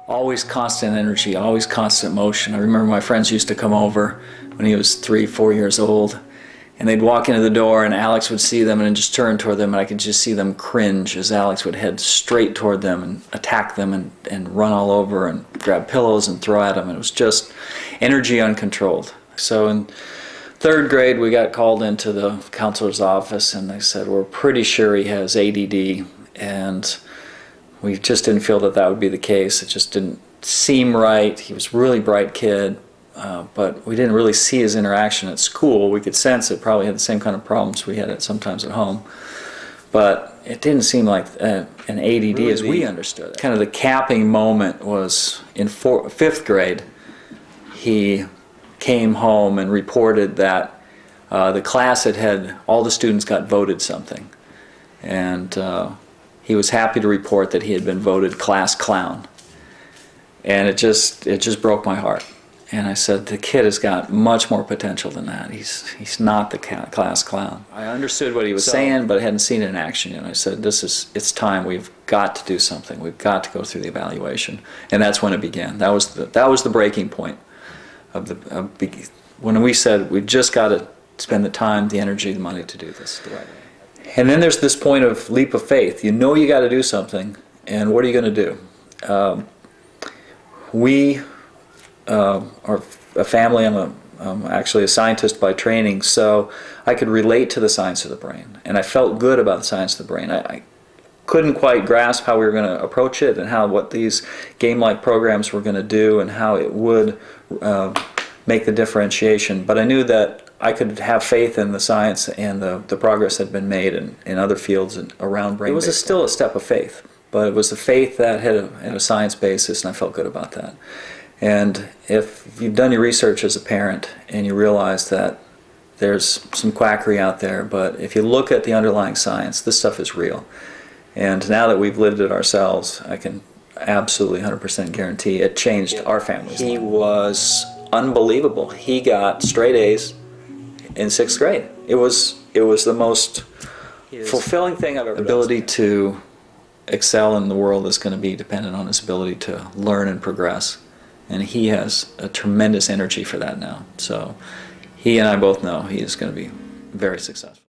Always constant energy, always constant motion. I remember my friends used to come over when he was 3, 4 years old, and they'd walk into the door and Alex would see them and just turn toward them, and I could just see them cringe as Alex would head straight toward them and attack them and run all over and grab pillows and throw at them. And it was just energy uncontrolled. So in 3rd grade we got called into the counselor's office and they said, we're pretty sure he has ADD, and we just didn't feel that that would be the case. It just didn't seem right. He was a really bright kid, but we didn't really see his interaction at school. We could sense it probably had the same kind of problems we had it sometimes at home. But it didn't seem like an ADD really, as we understood it. Kind of the capping moment was in 5th grade. He came home and reported that the class had all the students got voted something. And he was happy to report that he had been voted class clown. And it just broke my heart. And I said, the kid has got much more potential than that. He's not the class clown. I understood what he was saying, but I hadn't seen it in action yet. I said, it's time. We've got to do something. We've got to go through the evaluation. And that's when it began. That was the breaking point when we said, we've just got to spend the time, the energy, the money to do this the right way. And then there's this point of leap of faith. You know you got to do something, and what are you going to do? We are a family. I'm actually a scientist by training, so I could relate to the science of the brain, and I felt good about the science of the brain. I couldn't quite grasp how we were going to approach it and what these game-like programs were going to do and how it would make the differentiation, but I knew that I could have faith in the science and the progress that had been made in other fields and around brain. It was still a step of faith, but it was a faith that had a science basis, and I felt good about that. And if you've done your research as a parent and you realize that there's some quackery out there, but if you look at the underlying science, this stuff is real. And now that we've lived it ourselves, I can absolutely 100% guarantee it changed our family's life. He was unbelievable. He got straight A's in 6th grade. It was the most fulfilling thing I've ever done. Ability to excel in the world is going to be dependent on his ability to learn and progress, and he has a tremendous energy for that now. So he and I both know he is going to be very successful.